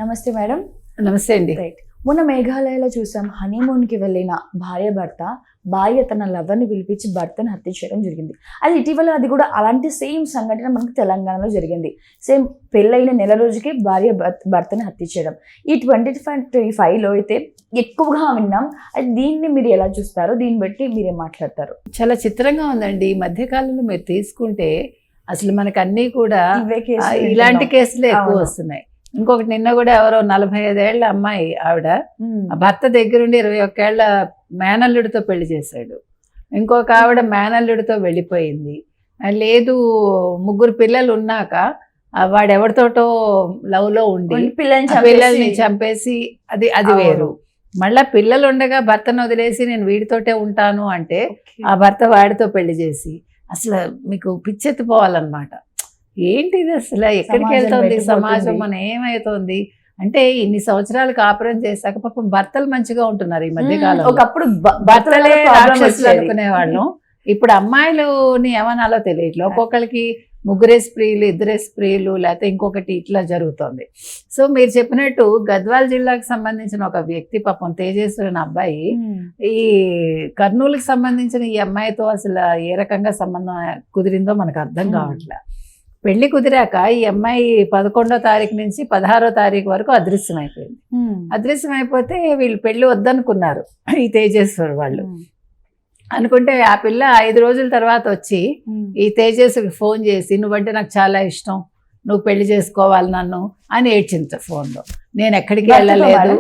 నమస్తే మేడం. నమస్తే అండి. రైట్. మొన్న మేఘాలయలో చూసాం, హనీమూన్కి వెళ్ళిన భార్య తన లవర్ని పిలిపించి భర్తను హత్య చేయడం జరిగింది. అది ఇటీవల అది కూడా అలాంటి సేమ్ సంఘటన మనకు తెలంగాణలో జరిగింది. సేమ్ పెళ్ళైన నెల రోజుకి భార్య భర్తని హత్య చేయడం. ఈ 2025లో అయితే ఎక్కువగా విన్నాం. అది దీన్ని మీరు ఎలా చూస్తారో, దీన్ని బట్టి మీరేం మాట్లాడతారు? చాలా చిత్రంగా ఉందండి. ఈ మధ్యకాలంలో మీరు తీసుకుంటే అసలు మనకు అన్నీ కూడా ఇలాంటి కేసులే ఎక్కువ వస్తున్నాయి. ఇంకొకటి నిన్న కూడా ఎవరో 45 ఏళ్ల అమ్మాయి ఆవిడ భర్త దగ్గరుండి 21 ఏళ్ల మేనల్లుడితో పెళ్లి చేశాడు. ఇంకొక ఆవిడ మేనల్లుడితో వెళ్ళిపోయింది. లేదు, 3 పిల్లలు ఉన్నాక వాడెవరితోటో లవ్ లో ఉండి పిల్లల్ని చంపేసి అది వేరు. మళ్ళా పిల్లలు ఉండగా భర్తను వదిలేసి నేను వీడితోటే ఉంటాను అంటే ఆ భర్త వాడితో పెళ్లి చేసి అసలు మీకు పిచ్చెత్తిపోవాలన్నమాట. ఏంటిది అసలు? ఎక్కడికి వెళ్తుంది సమాజం? మన ఏమవుతోంది అంటే ఇన్ని సంవత్సరాలు కాపురం చేశాక పాపం భర్తలు మంచిగా ఉంటున్నారు ఈ మధ్యకాలం. ఒకప్పుడు భర్తలే రాక్షసులు అనుకునేవాళ్ళం. ఇప్పుడు అమ్మాయిలని ఏమనాలో తెలియట్లేదు. ఒక్కొక్కరికి 3 స్త్రీలు, 2 స్త్రీలు, లేకపోతే ఇంకొకటి ఇట్లా జరుగుతుంది. సో మీరు చెప్పినట్టు గద్వాల్ జిల్లాకు సంబంధించిన ఒక వ్యక్తి పాపం తేజేశ్వరి అబ్బాయి ఈ కర్నూలుకి సంబంధించిన ఈ అమ్మాయితో అసలు ఏ రకంగా సంబంధం కుదిరిందో మనకు అర్థం కావట్లే. పెళ్లి కుదిరాక ఈ అమ్మాయి 11వ తారీఖు నుంచి 16వ తారీఖు వరకు అదృశ్యం అయిపోయింది. అదృశ్యం అయిపోతే వీళ్ళు పెళ్లి వద్దనుకున్నారు ఈ తేజేశ్వర్ వాళ్ళు. అనుకుంటే ఆ పిల్ల 5 రోజుల తర్వాత వచ్చి ఈ తేజస్కి ఫోన్ చేసి నువ్వంటే నాకు చాలా ఇష్టం, నువ్వు పెళ్లి చేసుకోవాలి నన్ను అని ఏడ్చింది ఫోన్లో. నేను ఎక్కడికి వెళ్ళలేదు,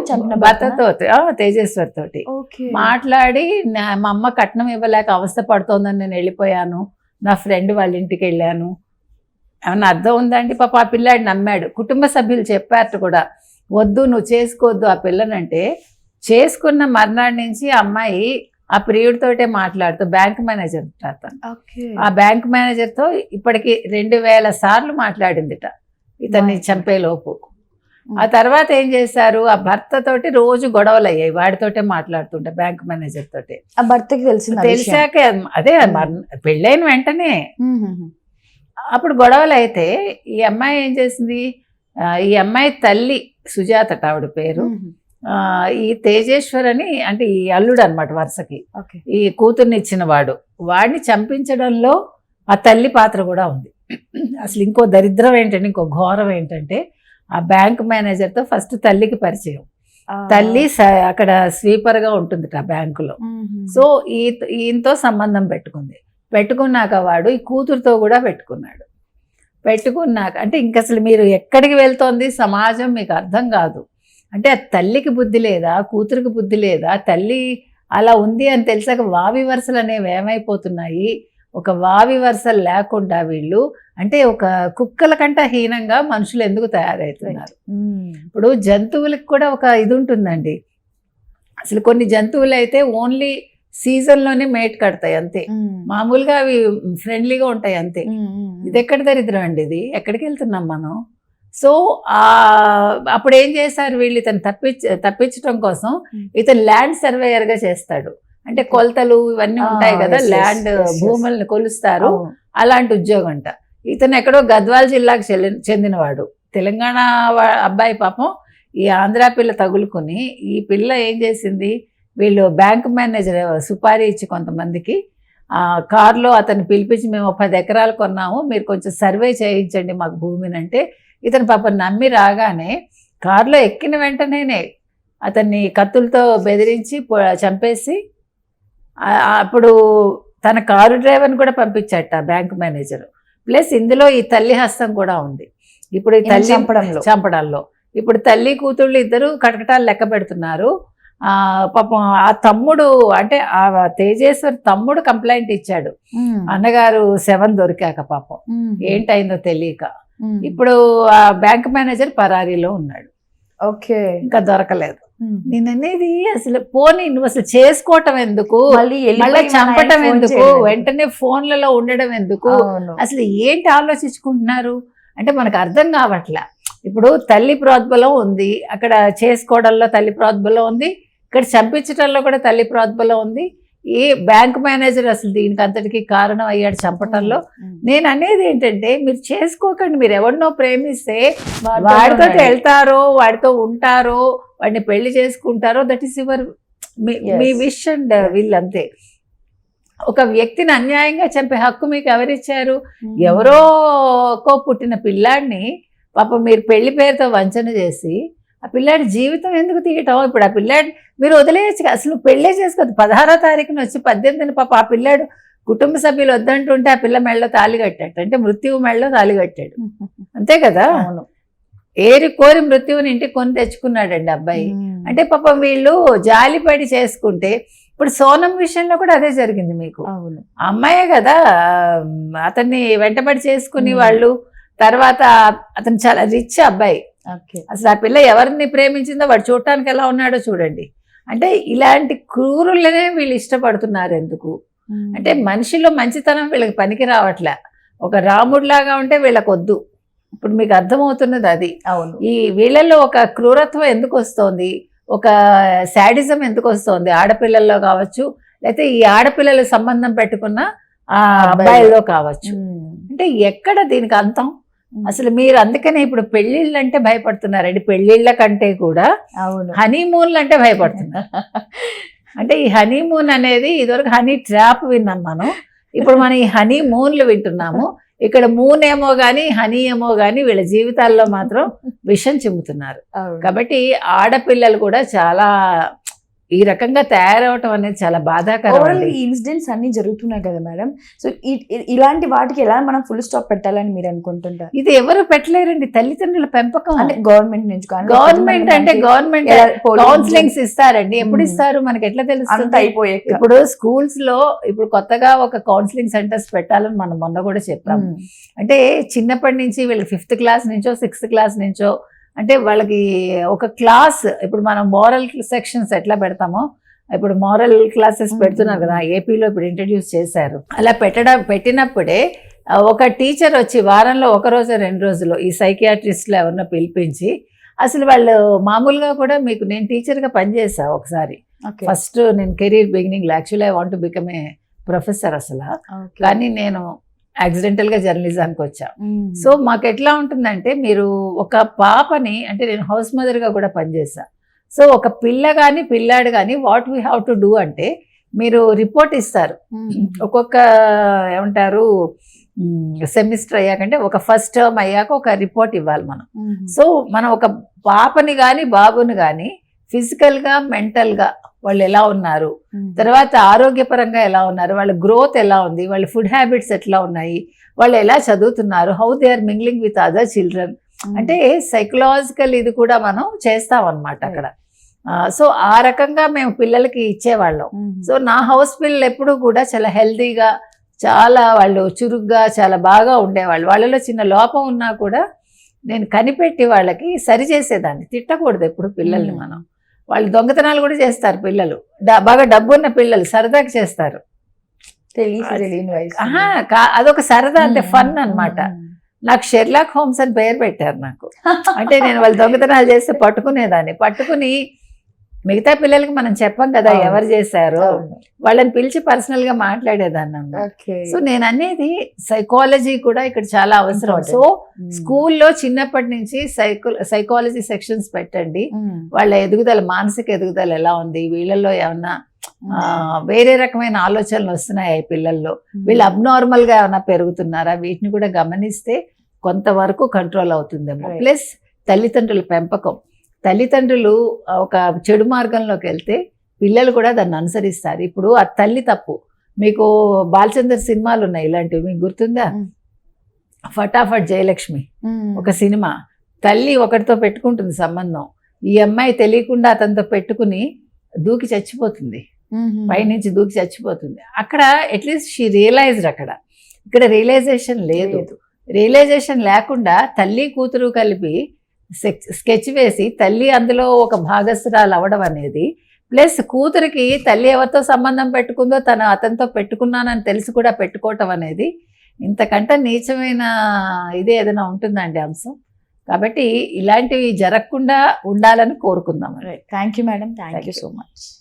భర్తతో తేజేశ్వర్ తోటి మాట్లాడి మా అమ్మ కట్నం ఇవ్వలేక అవస్థ పడుతోందని నేను వెళ్ళిపోయాను, నా ఫ్రెండ్ వాళ్ళ ఇంటికి వెళ్ళాను. ఏమన్నా అర్థం ఉందండి? పాప ఆ పిల్లాడు నమ్మాడు. కుటుంబ సభ్యులు చెప్పారు కూడా, వద్దు నువ్వు చేసుకోవద్దు ఆ పిల్లనంటే. చేసుకున్న మర్నాడు నుంచి ఆ అమ్మాయి ఆ ప్రియుడితోటే మాట్లాడుతూ బ్యాంక్ మేనేజర్ అతను, ఆ బ్యాంక్ మేనేజర్తో ఇప్పటికి 2000 సార్లు మాట్లాడిందిట ఇతన్ని చంపేలోపు. ఆ తర్వాత ఏం చేశారు, ఆ భర్తతోటి రోజు గొడవలు అయ్యాయి. వాడితోటే మాట్లాడుతుంటే బ్యాంక్ మేనేజర్ తోటి. ఆ భర్తకి తెలిసాక అదే పెళ్ళైన వెంటనే అప్పుడు గొడవలు అయితే ఈ అమ్మాయి ఏం చేసింది, ఈ అమ్మాయి తల్లి సుజాత ఆవిడ పేరు, ఈ తేజేశ్వర్ అని అంటే ఈ అల్లుడు అనమాట వరుసకి, ఈ కూతుర్ని ఇచ్చిన వాడిని చంపించడంలో ఆ తల్లి పాత్ర కూడా ఉంది. అసలు ఇంకో దరిద్రం ఏంటంటే, ఇంకో ఘోరం ఏంటంటే, ఆ బ్యాంక్ మేనేజర్తో ఫస్ట్ తల్లికి పరిచయం. తల్లి అక్కడ స్వీపర్గా ఉంటుంది ఆ బ్యాంకులో. సో ఈయనతో సంబంధం పెట్టుకున్నాక వాడు ఈ కూతురుతో కూడా పెట్టుకున్నాక అంటే ఇంక అసలు మీరు ఎక్కడికి వెళ్తోంది సమాజం మీకు అర్థం కాదు. అంటే ఆ తల్లికి బుద్ధి లేదా, కూతురికి బుద్ధి లేదా? తల్లి అలా ఉంది అని తెలిసాక వావి వరుసలు అనేవి ఏమైపోతున్నాయి. ఒక వావి వరుసలు లేకుండా వీళ్ళు అంటే ఒక కుక్కల కంటే హీనంగా మనుషులు ఎందుకు తయారవుతున్నారు? ఇప్పుడు జంతువులకు కూడా ఒక ఇది ఉంటుందండి. అసలు కొన్ని జంతువులు అయితే ఓన్లీ సీజన్లోనే మేట్ కడతాయి అంతే, మామూలుగా అవి ఫ్రెండ్లీగా ఉంటాయి అంతే. ఇది ఎక్కడ దరిద్రం అండి? ఇది ఎక్కడికి వెళ్తున్నాం మనం? సో అప్పుడు ఏం చేశారు వీళ్ళు, ఇతను తప్పించడం కోసం ఇతను ల్యాండ్ సర్వేయర్గా చేస్తాడు. అంటే కొలతలు ఇవన్నీ ఉంటాయి కదా, ల్యాండ్ భూములను కొలుస్తారు, అలాంటి ఉద్యోగం అంట. ఇతను ఎక్కడో గద్వాల్ జిల్లాకు చెందినవాడు. తెలంగాణ అబ్బాయి పాపం ఈ ఆంధ్ర పిల్ల తగులుకుని ఈ పిల్ల ఏం చేసింది, వీళ్ళు బ్యాంక్ మేనేజర్ సుపారీ ఇచ్చి కొంతమందికి కారులో అతను పిలిపించి మేము 10 ఎకరాలు కొన్నాము, మీరు కొంచెం సర్వే చేయించండి మాకు భూమిని అంటే, ఇతను పాపం నమ్మి రాగానే కారులో ఎక్కిన వెంటనే అతన్ని కత్తులతో బెదిరించి చంపేసి అప్పుడు తన కారు డ్రైవర్ని కూడా పంపించట బ్యాంక్ మేనేజర్. ప్లస్ ఇందులో ఈ తల్లి హస్తం కూడా ఉంది. ఇప్పుడు ఈ తల్లి చంపడంలో ఇప్పుడు తల్లి కూతుళ్ళు ఇద్దరు కటకటాలు లెక్క పెడుతున్నారు. పాపం ఆ తమ్ముడు అంటే ఆ తేజేశ్వర్ తమ్ముడు కంప్లైంట్ ఇచ్చాడు అన్నగారు శవం దొరికాక. పాపం ఏంటైందో తెలియక ఇప్పుడు ఆ బ్యాంక్ మేనేజర్ పరారీలో ఉన్నాడు. ఓకే, ఇంకా దొరకలేదు. నేను అనేది అసలు పోనీ నువ్వు అసలు చేసుకోవటం ఎందుకు, మళ్ళీ చంపటం ఎందుకు, వెంటనే ఫోన్లలో ఉండడం ఎందుకు, అసలు ఏంటి ఆలోచించుకుంటున్నారు అంటే మనకు అర్థం కావట్లే. ఇప్పుడు తల్లి ప్రోద్బలం ఉంది, అక్కడ చేసుకోవడంలో తల్లి ప్రోద్బలం ఉంది, ఇక్కడ చంపించడంలో కూడా తల్లి ప్రోద్బలం ఉంది. ఏ బ్యాంక్ మేనేజర్ అసలు దీనికి అంతటికి కారణం అయ్యాడు చంపటంలో. నేను అనేది ఏంటంటే మీరు చేసుకోకండి, మీరు ఎవరినో ప్రేమిస్తే వాడితో వెళ్తారో వాడితో ఉంటారో వాడిని పెళ్లి చేసుకుంటారో, that is your me wish and will అంతే. ఒక వ్యక్తిని అన్యాయంగా చంపే హక్కు మీకు ఎవరిచ్చారు? ఎవరోకో పుట్టిన పిల్లాడిని పాపం మీరు పెళ్లి పేరుతో వంచన చేసి ఆ పిల్లాడి జీవితం ఎందుకు తీయటం? ఇప్పుడు ఆ పిల్లాడి మీరు వదిలేయచ్చు, అసలు పెళ్ళే చేసుకోవద్దు. 16వ తారీఖున వచ్చి 18న పాప ఆ పిల్లాడు కుటుంబ సభ్యులు వద్దంటుంటే ఆ పిల్ల మెళ్ళలో తాళి కట్టాడు, అంటే మృత్యువు మెళ్ళలో తాళి కట్టాడు, అంతే కదా. ఏరి కోరి మృత్యువుని ఇంటికి కొని తెచ్చుకున్నాడండి అబ్బాయి. అంటే పాపం వీళ్ళు జాలిపడి చేసుకుంటే, ఇప్పుడు సోనం విషయంలో కూడా అదే జరిగింది మీకు. అమ్మాయే కదా అతన్ని వెంటబడి చేసుకుని వాళ్ళు, తర్వాత అతను చాలా రిచ్ అబ్బాయి. అసలు ఆ పిల్ల ఎవరిని ప్రేమించిందో వాడు చూడటానికి ఎలా ఉన్నాడో చూడండి. అంటే ఇలాంటి క్రూరులనే వీళ్ళు ఇష్టపడుతున్నారు ఎందుకు అంటే మనిషిలో మంచితనం వీళ్ళకి పనికి రావట్లే. ఒక రాముడిలాగా ఉంటే వీళ్ళకి వద్దు. ఇప్పుడు మీకు అర్థమవుతున్నది అది. అవును. ఈ వీళ్ళల్లో ఒక క్రూరత్వం ఎందుకు వస్తోంది, ఒక శాడిజం ఎందుకు వస్తోంది, ఆడపిల్లల్లో కావచ్చు, లేకపోతే ఈ ఆడపిల్లల సంబంధం పెట్టుకున్న ఆ అబ్బాయిల్లో కావచ్చు. అంటే ఎక్కడ దీనికి అంతం? అసలు మీరు అందుకనే ఇప్పుడు పెళ్లిళ్ళు అంటే భయపడుతున్నారండి. పెళ్లిళ్ళ కంటే కూడా హనీమూన్లు అంటే భయపడుతున్నారు. అంటే ఈ హనీమూన్ అనేది ఇదివరకు హనీ ట్రాప్ విన్నాం మనం, ఇప్పుడు మనం ఈ హనీమూన్లు వింటున్నాము. ఇక్కడ మూన్ ఏమో కానీ హనీ ఏమో కానీ వీళ్ళ జీవితాల్లో మాత్రం విషం చిమ్ముతున్నారు. కాబట్టి ఆడపిల్లలు కూడా చాలా ఈ రకంగా తయారవటం అనేది చాలా బాధాకరం. ఈ ఇన్సిడెంట్స్ అన్ని జరుగుతున్నాయి కదా మేడం, సో ఇలాంటి వాటికి ఎలా మనం ఫుల్ స్టాప్ పెట్టాలని మీరు అనుకుంటుంటారు? ఇది ఎవరు పెట్టలేరండి, తల్లిదండ్రుల పెంపకం. అంటే గవర్నమెంట్ నుంచి కానీ, గవర్నమెంట్ అంటే గవర్నమెంట్ కౌన్సిలింగ్స్ ఇస్తారండి. ఎప్పుడు ఇస్తారు మనకి ఎట్లా తెలుస్తుంది? అయిపోయే ఇప్పుడు స్కూల్స్ లో ఇప్పుడు కొత్తగా ఒక కౌన్సిలింగ్ సెంటర్స్ పెట్టాలని మనం మొన్న కూడా చెప్పాము. అంటే చిన్నప్పటి నుంచి వీళ్ళకి 5th క్లాస్ నుంచో 6th క్లాస్ నుంచో, అంటే వాళ్ళకి ఒక క్లాస్, ఇప్పుడు మనం మోరల్ సెక్షన్స్ ఎట్లా పెడతామో ఇప్పుడు మోరల్ క్లాసెస్ పెడుతున్నారు కదా, ఏపీలో ఇప్పుడు ఇంట్రడ్యూస్ చేశారు. అలా పెట్టినప్పుడే ఒక టీచర్ వచ్చి వారంలో 1 రోజు 2 రోజులు ఈ సైకియాట్రిస్ట్లో ఎవరినో పిలిపించి, అసలు వాళ్ళు మామూలుగా కూడా మీకు నేను టీచర్గా పనిచేసా ఒకసారి. ఫస్ట్ నేను career beginning actually I want to become a professor అసలు, కానీ నేను యాక్సిడెంటల్గా జర్నలిజానికి వచ్చా. సో మాకు ఎట్లా ఉంటుందంటే, మీరు ఒక పాపని, అంటే నేను హౌస్ మదర్గా కూడా పనిచేసా. సో ఒక పిల్ల కానీ పిల్లాడు కానీ what we have to do అంటే, మీరు రిపోర్ట్ ఇస్తారు ఒక్కొక్క ఏమంటారు సెమిస్టర్ అయ్యాకంటే, ఒక ఫస్ట్ టర్మ్ అయ్యాక ఒక రిపోర్ట్ ఇవ్వాలి మనం. సో మనం ఒక పాపని కానీ బాబుని కానీ ఫిజికల్గా మెంటల్గా వాళ్ళు ఎలా ఉన్నారు, తర్వాత ఆరోగ్యపరంగా ఎలా ఉన్నారు, వాళ్ళ గ్రోత్ ఎలా ఉంది, వాళ్ళ ఫుడ్ హ్యాబిట్స్ ఎట్లా ఉన్నాయి, వాళ్ళు ఎలా చదువుతున్నారు, how they are mingling with other children, అంటే సైకలాజికల్ ఇది కూడా మనం చేస్తాం అన్నమాట అక్కడ. సో ఆ రకంగా మేము పిల్లలకి ఇచ్చేవాళ్ళం. సో నా హౌస్ పిల్లలు ఎప్పుడు కూడా చాలా హెల్తీగా, చాలా వాళ్ళు చురుగ్గా చాలా బాగా ఉండేవాళ్ళు. వాళ్ళలో చిన్న లోపం ఉన్నా కూడా నేను కనిపెట్టి వాళ్ళకి సరి చేసేదాన్ని. తిట్టకూడదు ఎప్పుడు పిల్లల్ని మనం. వాళ్ళు దొంగతనాలు కూడా చేస్తారు పిల్లలు, బాగా డబ్బున్న పిల్లలు సరదాగా చేస్తారు. అదొక సరదా, అంటే ఫన్ అన్నమాట. నాకు షెర్లాక్ హోమ్స్ అని పేరు పెట్టారు నాకు. అంటే నేను వాళ్ళు దొంగతనాలు చేస్తే పట్టుకుని మిగతా పిల్లలకి మనం చెప్పం కదా ఎవరు చేశారో, వాళ్ళని పిలిచి పర్సనల్ గా మాట్లాడేదాన్ని అన్నమాట. సో నేను అనేది సైకాలజీ కూడా ఇక్కడ చాలా అవసరం. సో స్కూల్లో చిన్నప్పటి నుంచి సైకాలజీ సెక్షన్స్ పెట్టండి. వాళ్ళ ఎదుగుదల, మానసిక ఎదుగుదల ఎలా ఉంది, వీళ్ళల్లో ఏమన్నా వేరే రకమైన ఆలోచనలు వస్తున్నాయి పిల్లల్లో, వీళ్ళు అబ్నార్మల్ గా ఏమైనా పెరుగుతున్నారా, వీటిని కూడా గమనిస్తే కొంతవరకు కంట్రోల్ అవుతుందేమో. ప్లస్ తల్లిదండ్రుల పెంపకం, తల్లిదండ్రులు ఒక చెడు మార్గంలోకి వెళ్తే పిల్లలు కూడా దాన్ని అనుసరిస్తారు. ఇప్పుడు ఆ తల్లి తప్పు. మీకు బాలచంద్ర సినిమాలు ఉన్నాయి ఇలాంటివి, మీకు గుర్తుందా? ఫటాఫట్ జయలక్ష్మి ఒక సినిమా, తల్లి ఒకటితో పెట్టుకుంటుంది సంబంధం, ఈ అమ్మాయి తెలియకుండా అతనితో పెట్టుకుని దూకి చచ్చిపోతుంది, పైనుంచి దూకి చచ్చిపోతుంది. అక్కడ అట్లీస్ట్ షీ రియలైజ్డ్, అక్కడ ఇక్కడ రియలైజేషన్ లేదు. రియలైజేషన్ లేకుండా తల్లి కూతురు కలిపి స్కెచ్ వేసి తల్లి అందులో ఒక భాగస్థురాలు అవ్వడం అనేది, ప్లస్ కూతురికి తల్లి ఎవరితో సంబంధం పెట్టుకుందో తను అతనితో పెట్టుకున్నానని తెలిసి కూడా పెట్టుకోవటం అనేది ఇంతకంటే నీచమైన ఇది ఏదైనా ఉంటుందండి అంశం. కాబట్టి ఇలాంటివి జరగకుండా ఉండాలని కోరుకుందాం. Thank you madam, thank you so much.